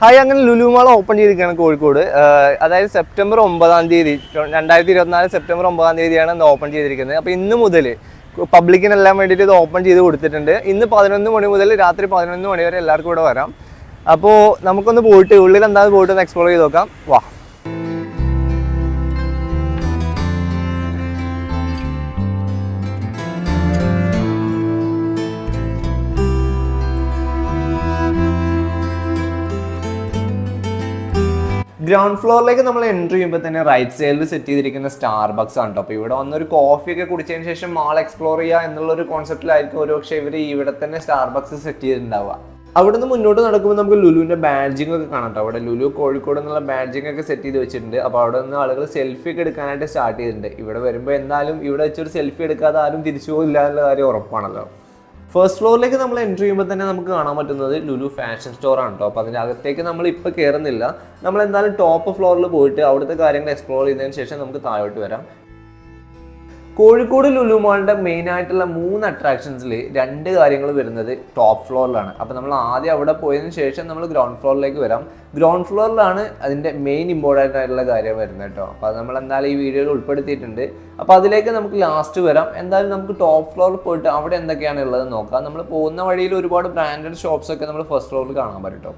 Hi, അങ്ങനെ Lulu mall open ചെയ്തിരിക്കുകയാണ് കോഴിക്കോട്. അതായത് സെപ്റ്റംബർ 9 2024 സെപ്റ്റംബർ 9 ഓപ്പൺ ചെയ്തിരിക്കുന്നത്. അപ്പോൾ ഇന്ന് മുതൽ പബ്ലിക്കിനെല്ലാം വേണ്ടിയിട്ട് ഇത് ഓപ്പൺ ചെയ്ത് കൊടുത്തിട്ടുണ്ട്. ഇന്ന് 11 മണി മുതൽ രാത്രി 11 മണി വരെ എല്ലാവർക്കും ഇവിടെ വരാം. അപ്പോൾ നമുക്കൊന്ന് പോയിട്ട് ഉള്ളിൽ എന്താണെന്ന് പോയിട്ട് ഒന്ന് എക്സ്പ്ലോർ ചെയ്ത് നോക്കാം. വാ. ഗ്രൗണ്ട് ഫ്ലോറിലേക്ക് നമ്മൾ എൻട്രി ചെയ്യുമ്പോൾ തന്നെ റൈറ്റ് സൈഡിൽ സെറ്റ് ചെയ്തിരിക്കുന്ന സ്റ്റാർബക്സ് ആണ് കേട്ടോ. അപ്പോൾ ഇവിടെ വന്നൊരു കോഫിയൊക്കെ കുടിച്ചതിന് ശേഷം മാൾ എക്സ്പ്ലോർ ചെയ്യുക എന്നുള്ളൊരു കോൺസെപ്റ്റിലായിരിക്കും ഒരുപക്ഷെ ഇവർ ഇവിടെ തന്നെ സ്റ്റാർബക്സ് സെറ്റ് ചെയ്തിട്ടുണ്ടാവുക. അവിടുന്ന് മുന്നോട്ട് നടക്കുമ്പോൾ നമുക്ക് ലുലുവിൻ്റെ ബാഡ്ജിങ് ഒക്കെ കാണാം കേട്ടോ. അവിടെ ലുലു കോഴിക്കോട് എന്നുള്ള ബാഡ്ജിങ് ഒക്കെ സെറ്റ് ചെയ്ത് വെച്ചിട്ടുണ്ട്. അപ്പോൾ അവിടെ നിന്ന് ആളുകൾ സെൽഫി ഒക്കെ എടുക്കാനായിട്ട് സ്റ്റാർട്ട് ചെയ്തിട്ടുണ്ട്. ഇവിടെ വരുമ്പോൾ എന്തായാലും ഇവിടെ വെച്ചൊരു സെൽഫി എടുക്കാതെ ആരും തിരിച്ചു പോകില്ല എന്നുള്ള കാര്യം ഉറപ്പാണല്ലോ. ഫസ്റ്റ് ഫ്ലോറിലേക്ക് നമ്മൾ എൻട്രി ചെയ്യുമ്പോൾ തന്നെ നമുക്ക് കാണാൻ പറ്റുന്നത് ലുലു ഫാഷൻ സ്റ്റോർ ആണ് കേട്ടോ. അപ്പോൾ അതിൻ്റെ അകത്തേക്ക് നമ്മൾ ഇപ്പോൾ കയറുന്നില്ല. നമ്മൾ എന്തായാലും ടോപ്പ് ഫ്ലോറിൽ പോയിട്ട് അവിടുത്തെ കാര്യങ്ങൾ എക്സ്പ്ലോർ ചെയ്തതിന് ശേഷം നമുക്ക് താഴോട്ട് വരാം. കോഴിക്കോട് ലുലു മാളിൻ്റെ മെയിൻ ആയിട്ടുള്ള 3 അട്രാക്ഷൻസിൽ 2 കാര്യങ്ങൾ വരുന്നത് ടോപ്പ് ഫ്ലോറിലാണ്. അപ്പോൾ നമ്മൾ ആദ്യം അവിടെ പോയതിനു ശേഷം നമ്മൾ ഗ്രൗണ്ട് ഫ്ലോറിലേക്ക് വരാം. ഗ്രൗണ്ട് ഫ്ലോറിലാണ് അതിൻ്റെ മെയിൻ ഇമ്പോർട്ടൻ്റ് ആയിട്ടുള്ള കാര്യം വരുന്നത് കേട്ടോ. അപ്പോൾ അത് നമ്മൾ എന്തായാലും ഈ വീഡിയോയിൽ ഉൾപ്പെടുത്തിയിട്ടുണ്ട്. അപ്പോൾ അതിലേക്ക് നമുക്ക് ലാസ്റ്റ് വരാം. എന്തായാലും നമുക്ക് ടോപ്പ് ഫ്ലോറിൽ പോയിട്ട് അവിടെ എന്തൊക്കെയാണ് ഉള്ളത് നോക്കാം. നമ്മൾ പോകുന്ന വഴിയിൽ ഒരുപാട് ബ്രാൻഡഡ് ഷോപ്സ് ഒക്കെ നമ്മൾ ഫസ്റ്റ് ഫ്ലോറിൽ കാണാൻ പറ്റും കേട്ടോ.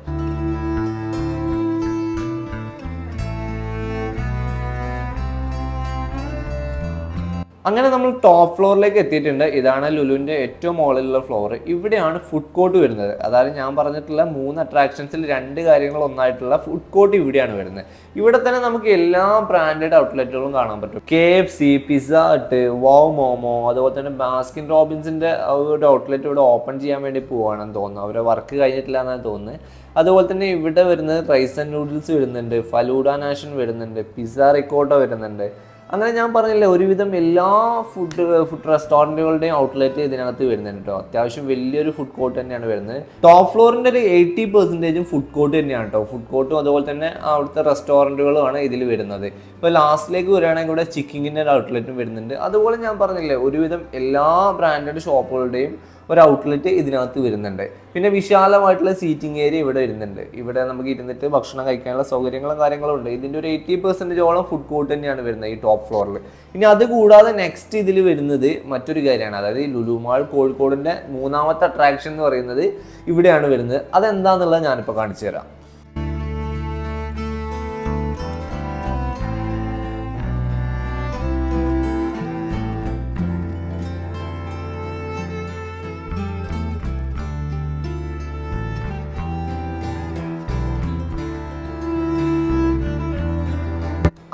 അങ്ങനെ നമ്മൾ ടോപ്പ് ഫ്ലോറിലേക്ക് എത്തിയിട്ടുണ്ട്. ഇതാണ് ലുലുവിൻ്റെ ഏറ്റവും മുകളിലുള്ള ഫ്ലോർ. ഇവിടെയാണ് ഫുഡ് കോർട്ട് വരുന്നത്. അതായത് ഞാൻ പറഞ്ഞിട്ടുള്ള 3 അട്രാക്ഷൻസിൽ 2 കാര്യങ്ങൾ ഒന്നായിട്ടുള്ള ഫുഡ് കോർട്ട് ഇവിടെയാണ് വരുന്നത്. ഇവിടെ തന്നെ നമുക്ക് എല്ലാ ബ്രാൻഡഡ് ഔട്ട്ലെറ്റുകളും കാണാൻ പറ്റും. KFC, പിസ്സ ഹട്ട്, വാവ് മോമോ, അതുപോലെ തന്നെ ബാസ്കിൻ റോബിൻസിൻ്റെ ഒരു ഔട്ട്ലെറ്റ് ഇവിടെ ഓപ്പൺ ചെയ്യാൻ വേണ്ടി പോവുകയാണെന്ന് തോന്നുന്നു. അവരെ വർക്ക് കഴിഞ്ഞിട്ടില്ല എന്നാണ് തോന്നുന്നത്. അതുപോലെ തന്നെ ഇവിടെ വരുന്നത് റൈസ് ആൻഡ് നൂഡിൽസ് വരുന്നുണ്ട്, ഫലൂഡ നാഷൻ വരുന്നുണ്ട്, പിസ്സ റിക്കോട്ട വരുന്നുണ്ട്. അങ്ങനെ ഞാൻ പറഞ്ഞില്ലേ, ഒരുവിധം എല്ലാ ഫുഡ് റെസ്റ്റോറൻറ്റുകളുടെയും ഔട്ട്ലെറ്റ് ഇതിനകത്ത് വരുന്നുണ്ട് കേട്ടോ. അത്യാവശ്യം വലിയൊരു ഫുഡ് കോർട്ട് തന്നെയാണ് വരുന്നത്. ടോപ്പ് ഫ്ലോറിൻ്റെ ഒരു 80% ഫുഡ് കോർട്ട് തന്നെയാണ് കേട്ടോ. ഫുഡ് കോർട്ടും അതുപോലെ തന്നെ അവിടുത്തെ റെസ്റ്റോറൻറ്റുകളുമാണ് ഇതിൽ വരുന്നത്. ഇപ്പോൾ ലാസ്റ്റിലേക്ക് വരികയാണെങ്കിൽ ഇവിടെ ചിക്കിങ്ങിൻ്റെ ഒരു ഔട്ട്ലെറ്റും വരുന്നുണ്ട്. അതുപോലെ ഞാൻ പറഞ്ഞില്ലേ, ഒരുവിധം എല്ലാ ബ്രാൻഡഡ് ഷോപ്പുകളുടെയും ഒരു ഔട്ട്ലെറ്റ് ഇതിനകത്ത് വരുന്നുണ്ട്. പിന്നെ വിശാലമായിട്ടുള്ള സീറ്റിംഗ് ഏരിയ ഇവിടെ വരുന്നുണ്ട്. ഇവിടെ നമുക്ക് ഇരുന്നിട്ട് ഭക്ഷണം കഴിക്കാനുള്ള സൗകര്യങ്ങളും കാര്യങ്ങളും ഉണ്ട്. ഇതിൻ്റെ ഒരു 80% ഫുഡ് കോർട്ട് തന്നെയാണ് വരുന്നത് ഈ ടോപ്പ് ഫ്ലോറിൽ. ഇനി അത് കൂടാതെ നെക്സ്റ്റ് ഇതിൽ വരുന്നത് മറ്റൊരു കാര്യമാണ്. അതായത് ഈ ലുലു മാൾ കോഴിക്കോടിൻ്റെ 3ാമത്തെ അട്രാക്ഷൻ എന്ന് പറയുന്നത് ഇവിടെയാണ് വരുന്നത്. അതെന്താണെന്നുള്ളത് ഞാനിപ്പോൾ കാണിച്ചു തരാം.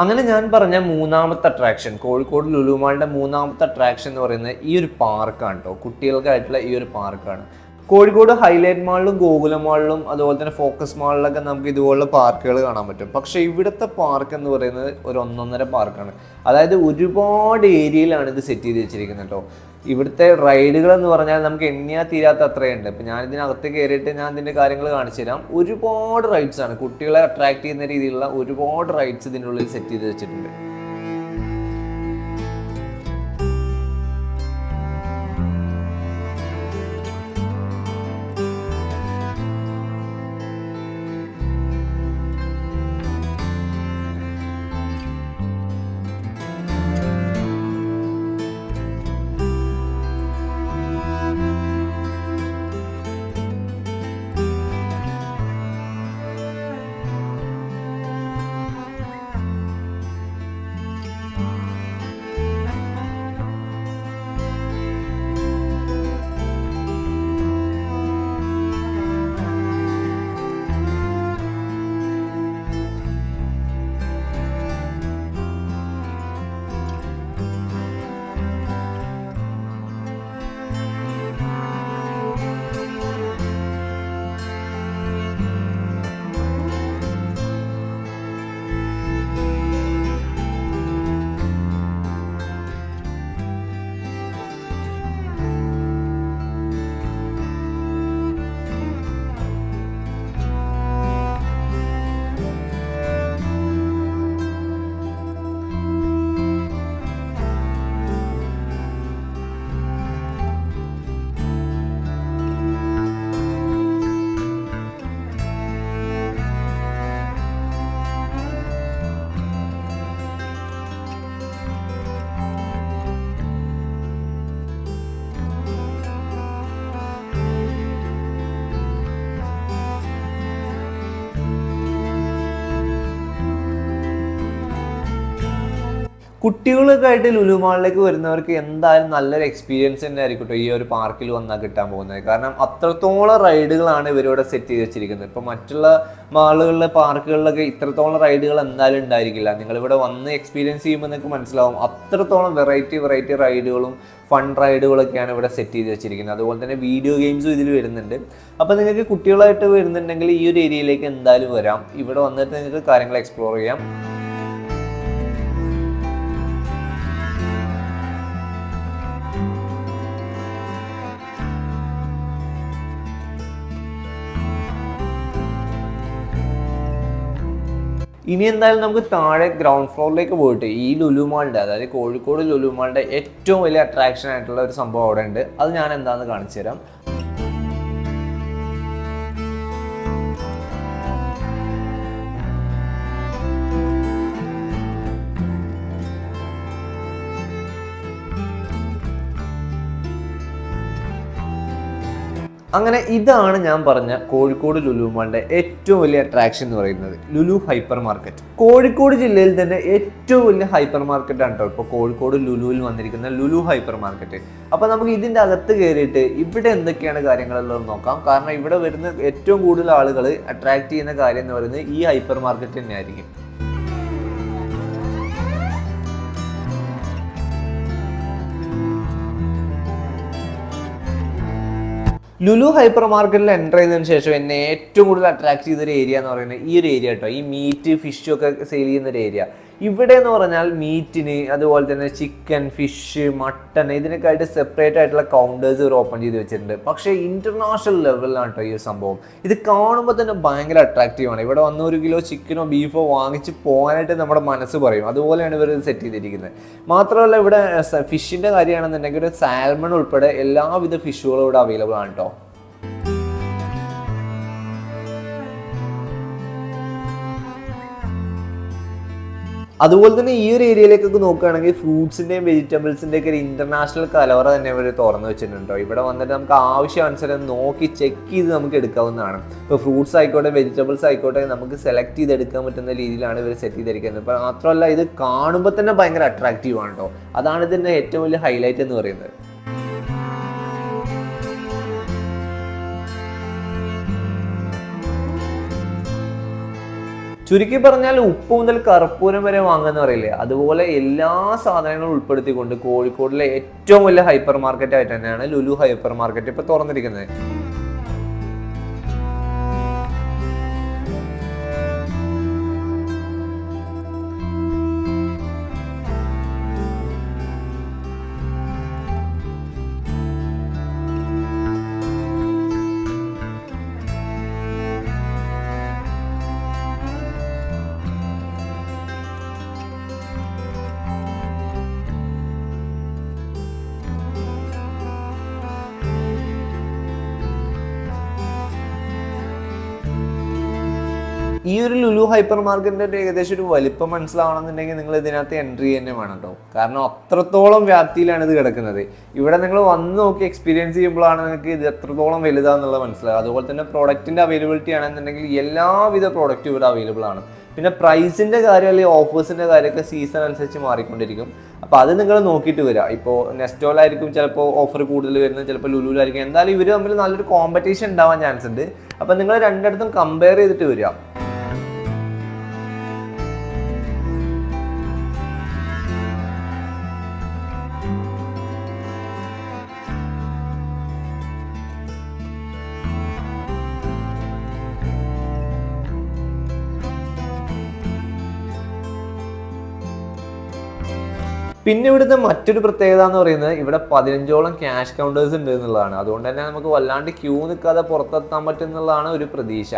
അങ്ങനെ ഞാൻ പറഞ്ഞ 3ാമത്തെ അട്രാക്ഷൻ, കോഴിക്കോട് ലുലു മാളിൻ്റെ 3ാമത്തെ അട്രാക്ഷൻ എന്ന് പറയുന്നത് ഈ ഒരു പാർക്കാണ് കേട്ടോ. കുട്ടികൾക്കായിട്ടുള്ള ഈ ഒരു പാർക്കാണ്. കോഴിക്കോട് ഹൈലൈറ്റ് മാളിലും ഗോകുലം മാളിലും അതുപോലെ തന്നെ ഫോക്കസ് മാളിലൊക്കെ നമുക്ക് ഇതുപോലുള്ള പാർക്കുകൾ കാണാൻ പറ്റും. പക്ഷേ ഇവിടുത്തെ പാർക്ക് എന്ന് പറയുന്നത് ഒരു 1.5 പാർക്കാണ്. അതായത് ഒരുപാട് ഏരിയയിലാണ് ഇത് സെറ്റ് ചെയ്ത് വെച്ചിരിക്കുന്നത് കേട്ടോ. ഇവിടുത്തെ റൈഡുകൾ എന്ന് പറഞ്ഞാൽ നമുക്ക് എണ്ണിയാൽ തീരാത്ത അത്രയുണ്ട്. ഇപ്പം ഞാൻ ഇതിനകത്ത് കയറിയിട്ട് ഞാൻ ഇതിൻ്റെ കാര്യങ്ങൾ കാണിച്ചു തരാം. ഒരുപാട് റൈഡ്സ് ആണ്, കുട്ടികളെ അട്രാക്ട് ചെയ്യുന്ന രീതിയിലുള്ള ഒരുപാട് റൈഡ്സ് ഇതിനുള്ളിൽ സെറ്റ് ചെയ്ത് വെച്ചിട്ടുണ്ട്. കുട്ടികളൊക്കെ ആയിട്ട് ലുലു മാളിലേക്ക് വരുന്നവർക്ക് എന്തായാലും നല്ലൊരു എക്സ്പീരിയൻസ് തന്നെ ആയിരിക്കും ഈ ഒരു പാർക്കിൽ വന്നാൽ കിട്ടാൻ പോകുന്നത്. കാരണം അത്രത്തോളം റൈഡുകളാണ് ഇവരിവിടെ സെറ്റ് ചെയ്ത് വെച്ചിരിക്കുന്നത്. ഇപ്പോൾ മറ്റുള്ള മാളുകളിലെ പാർക്കുകളിലൊക്കെ ഇത്രത്തോളം റൈഡുകൾ എന്തായാലും ഉണ്ടായിരിക്കില്ല. നിങ്ങളിവിടെ വന്ന് എക്സ്പീരിയൻസ് ചെയ്യുമ്പോൾ നിങ്ങൾക്ക് മനസ്സിലാവും അത്രത്തോളം വെറൈറ്റി റൈഡുകളും ഫൺ റൈഡുകളൊക്കെയാണ് ഇവിടെ സെറ്റ് ചെയ്ത് വെച്ചിരിക്കുന്നത്. അതുപോലെ തന്നെ വീഡിയോ ഗെയിംസും ഇതിൽ വരുന്നുണ്ട്. അപ്പോൾ നിങ്ങൾക്ക് കുട്ടികളായിട്ട് വരുന്നുണ്ടെങ്കിൽ ഈ ഒരു ഏരിയയിലേക്ക് എന്തായാലും വരാം. ഇവിടെ വന്നിട്ട് നിങ്ങൾക്ക് കാര്യങ്ങൾ എക്സ്പ്ലോർ ചെയ്യാം. ഇനി എന്തായാലും നമുക്ക് താഴെ ഗ്രൗണ്ട് ഫ്ലോറിലേക്ക് പോയിട്ട് ഈ ലുലു മാളിൻ്റെ, അതായത് കോഴിക്കോട് ലുലു മാളിൻ്റെ ഏറ്റവും വലിയ അട്രാക്ഷൻ ആയിട്ടുള്ള ഒരു സംഭവം അവിടെ ഉണ്ട്. അത് ഞാൻ എന്താണെന്ന് കാണിച്ചു തരാം. അങ്ങനെ ഇതാണ് ഞാൻ പറഞ്ഞ കോഴിക്കോട് ലുലു മാളിന്റെ ഏറ്റവും വലിയ അട്രാക്ഷൻ എന്ന് പറയുന്നത്, ലുലു ഹൈപ്പർ മാർക്കറ്റ്. കോഴിക്കോട് ജില്ലയിൽ തന്നെ ഏറ്റവും വലിയ ഹൈപ്പർ മാർക്കറ്റ് ആണ് കേട്ടോ ഇപ്പോൾ കോഴിക്കോട് ലുലുവിൽ വന്നിരിക്കുന്ന ലുലു ഹൈപ്പർ മാർക്കറ്റ്. അപ്പോൾ നമുക്ക് ഇതിൻ്റെ അകത്ത് കയറിയിട്ട് ഇവിടെ എന്തൊക്കെയാണ് കാര്യങ്ങളെല്ലാം നോക്കാം. കാരണം ഇവിടെ വരുന്ന ഏറ്റവും കൂടുതൽ ആളുകൾ അട്രാക്ട് ചെയ്യുന്ന കാര്യം എന്ന് പറയുന്നത് ഈ ഹൈപ്പർ മാർക്കറ്റ് തന്നെയായിരിക്കും. ലുലു ഹൈപ്പർ മാർക്കറ്റിൽ എൻ്റർ ചെയ്തതിന് ശേഷം എന്നെ ഏറ്റവും കൂടുതൽ അട്രാക്ട് ചെയ്തൊരു ഏരിയ എന്ന് പറയുന്നത് ഈ ഒരു ഏരിയ കേട്ടോ. ഈ മീറ്റ് ഫിഷും ഒക്കെ സെയിൽ ചെയ്യുന്ന ഒരു ഏരിയ. ഇവിടെ എന്ന് പറഞ്ഞാൽ മീറ്റിന്, അതുപോലെ തന്നെ ചിക്കൻ, ഫിഷ്, മട്ടൺ ഇതിനൊക്കെ ആയിട്ട് സെപ്പറേറ്റ് ആയിട്ടുള്ള കൗണ്ടേഴ്സ് ഇവർ ഓപ്പൺ ചെയ്ത് വെച്ചിട്ടുണ്ട്. പക്ഷേ ഇൻ്റർനാഷണൽ ലെവലിലാണ് കേട്ടോ ഈ സംഭവം. ഇത് കാണുമ്പോൾ തന്നെ ഭയങ്കര അട്രാക്റ്റീവാണ്. ഇവിടെ വന്ന് 1 കിലോ ചിക്കനോ ബീഫോ വാങ്ങിച്ച് പോകാനായിട്ട് നമ്മുടെ മനസ്സ് പറയും. അതുപോലെയാണ് ഇവർ സെറ്റ് ചെയ്തിരിക്കുന്നത്. മാത്രമല്ല ഇവിടെ ഫിഷിൻ്റെ കാര്യമാണെന്നുണ്ടെങ്കിൽ ഒരു സാൽമൺ ഉൾപ്പെടെ എല്ലാവിധ ഫിഷുകളും ഇവിടെ അവൈലബിൾ ആണ് കേട്ടോ. അതുപോലെ തന്നെ ഈ ഒരു ഏരിയയിലേക്കൊക്കെ നോക്കുകയാണെങ്കിൽ ഫ്രൂട്ട്സിൻ്റെയും വെജിറ്റബിൾസിൻ്റെ ഒക്കെ ഒരു ഇന്റർനാഷണൽ കലവറ തന്നെ ഇവർ തുറന്നു വെച്ചിട്ടുണ്ടോ. ഇവിടെ വന്നിട്ട് നമുക്ക് ആവശ്യാനുസരണം നോക്കി ചെക്ക് ചെയ്ത് നമുക്ക് എടുക്കാവുന്നതാണ്. ഇപ്പോൾ ഫ്രൂട്ട്സ് ആയിക്കോട്ടെ വെജിറ്റബിൾസ് ആയിക്കോട്ടെ നമുക്ക് സെലക്ട് ചെയ്ത് എടുക്കാൻ പറ്റുന്ന രീതിയിലാണ് ഇവർ സെറ്റ് ചെയ്തിരിക്കുന്നത്. ഇപ്പോൾ മാത്രമല്ല ഇത് കാണുമ്പോൾ തന്നെ ഭയങ്കര അട്രാക്റ്റീവ് ആണ് കേട്ടോ. അതാണ് ഇതിൻ്റെ ഏറ്റവും വലിയ ഹൈലൈറ്റ് എന്ന് പറയുന്നത്. ചുരുക്കി പറഞ്ഞാൽ ഉപ്പ് മുതൽ കർപ്പൂരം വരെ വാങ്ങുന്ന പറയില്ലേ, അതുപോലെ എല്ലാ സാധനങ്ങളും ഉൾപ്പെടുത്തിക്കൊണ്ട് കോഴിക്കോടിലെ ഏറ്റവും വലിയ ഹൈപ്പർ മാർക്കറ്റ് ആയിട്ട് തന്നെയാണ് ലുലു ഹൈപ്പർ മാർക്കറ്റ് ഇപ്പോൾ തുറന്നിരിക്കുന്നത്. ഈ ഒരു ലുലു ഹൈപ്പർ മാർക്കറ്റിൻ്റെ ഏകദേശം ഒരു വലിപ്പം മനസ്സിലാവണമെന്നുണ്ടെങ്കിൽ നിങ്ങൾ ഇതിനകത്ത് എൻട്രി തന്നെ വേണം കേട്ടോ. കാരണം അത്രത്തോളം വ്യാപ്തിയിലാണ് ഇത് കിടക്കുന്നത്. ഇവിടെ നിങ്ങൾ വന്ന് നോക്കി എക്സ്പീരിയൻസ് ചെയ്യുമ്പോഴാണ് നിങ്ങൾക്ക് ഇത് എത്രത്തോളം വലുതാണെന്നുള്ളത് മനസ്സിലാകും. അതുപോലെ തന്നെ പ്രോഡക്റ്റിൻ്റെ അവൈലബിലിറ്റി ആണെന്നുണ്ടെങ്കിൽ എല്ലാവിധ പ്രോഡക്റ്റും ഇവിടെ അവൈലബിൾ ആണ്. പിന്നെ പ്രൈസിൻ്റെ കാര്യം അല്ലെങ്കിൽ ഓഫേഴ്സിൻ്റെ കാര്യമൊക്കെ സീസൺ അനുസരിച്ച് മാറിക്കൊണ്ടിരിക്കും. അപ്പോൾ അത് നിങ്ങൾ നോക്കിയിട്ട് വരിക. ഇപ്പോൾ നെസ്റ്റോലായിരിക്കും ചിലപ്പോൾ ഓഫർ കൂടുതൽ വരുന്നത്, ചിലപ്പോൾ ലുലുവിലായിരിക്കും. എന്തായാലും ഇവർ തമ്മിൽ നല്ലൊരു കോമ്പറ്റീഷൻ ഉണ്ടാവാൻ ചാൻസ് ഉണ്ട്. അപ്പോൾ നിങ്ങൾ രണ്ടിടത്തും കമ്പയർ ചെയ്തിട്ട് വരിക. പിന്നെ ഇവിടുത്തെ മറ്റൊരു പ്രത്യേകത എന്ന് പറയുന്നത് ഇവിടെ 15ഓളം ക്യാഷ് കൗണ്ടേഴ്സ് ഉണ്ട് എന്നുള്ളതാണ്. അതുകൊണ്ട് തന്നെ നമുക്ക് വല്ലാണ്ട് ക്യൂ നിൽക്കാതെ പുറത്തെത്താൻ പറ്റും എന്നുള്ളതാണ് ഒരു പ്രതീക്ഷ.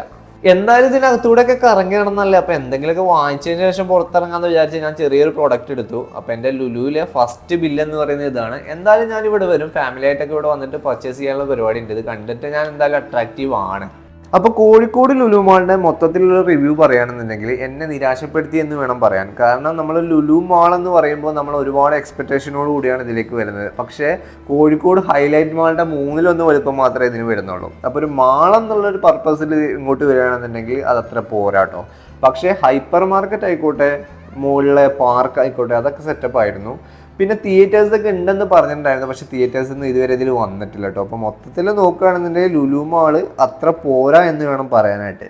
എന്തായാലും ഇതിനകത്തൂടെ ഒക്കെ കറങ്ങി നടന്നല്ലേ. അപ്പോൾ എന്തെങ്കിലുമൊക്കെ വാങ്ങിച്ചതിന് ശേഷം പുറത്തിറങ്ങാന്ന് വിചാരിച്ച് ഞാൻ ചെറിയൊരു പ്രൊഡക്റ്റ് എടുത്തു. അപ്പോൾ എൻ്റെ ലുലുവിലെ ഫസ്റ്റ് ബില്ല് എന്ന് പറയുന്നത് ഇതാണ്. എന്തായാലും ഞാൻ ഇവിടെ വരും, ഫാമിലി ആയിട്ടൊക്കെ ഇവിടെ വന്നിട്ട് പർച്ചേസ് ചെയ്യാനുള്ള പരിപാടി ഉണ്ട്. ഇത് കണ്ടിട്ട് ഞാൻ എന്തായാലും അട്രാക്റ്റീവ് ആണ്. അപ്പോൾ കോഴിക്കോട് ലുലു മാളിൻ്റെ മൊത്തത്തിലുള്ള റിവ്യൂ പറയുകയാണെന്നുണ്ടെങ്കിൽ എന്നെ നിരാശപ്പെടുത്തി എന്ന് വേണം പറയാൻ. കാരണം നമ്മൾ ലുലു മാൾ എന്ന് പറയുമ്പോൾ നമ്മൾ ഒരുപാട് എക്സ്പെക്ടേഷനോട് കൂടിയാണ് ഇതിലേക്ക് വരുന്നത്. പക്ഷേ കോഴിക്കോട് ഹൈലൈറ്റ് മാളിൻ്റെ 1/3 വലുപ്പം മാത്രമേ ഇതിന് വരുന്നുള്ളൂ. അപ്പോൾ ഒരു മാൾ എന്നുള്ളൊരു പർപ്പസിൽ ഇങ്ങോട്ട് വരികയാണെന്നുണ്ടെങ്കിൽ അതത്ര പോരാട്ടോ. പക്ഷേ ഹൈപ്പർ മാർക്കറ്റ് ആയിക്കോട്ടെ, മുകളിലെ പാർക്ക് ആയിക്കോട്ടെ, അതൊക്കെ സെറ്റപ്പ് ആയിരുന്നു. പിന്നെ തിയേറ്റേഴ്സ് ഒക്കെ ഉണ്ടെന്ന് പറഞ്ഞിട്ടുണ്ടായിരുന്നു, പക്ഷെ തിയേറ്റേഴ്സ് ഒന്നും ഇതുവരെ ഇതിൽ വന്നിട്ടില്ല കേട്ടോ. അപ്പോൾ മൊത്തത്തിൽ നോക്കുകയാണെന്നുണ്ടെങ്കിൽ ലുലു മാള് അത്ര പോരാ എന്ന് വേണം പറയാനായിട്ട്.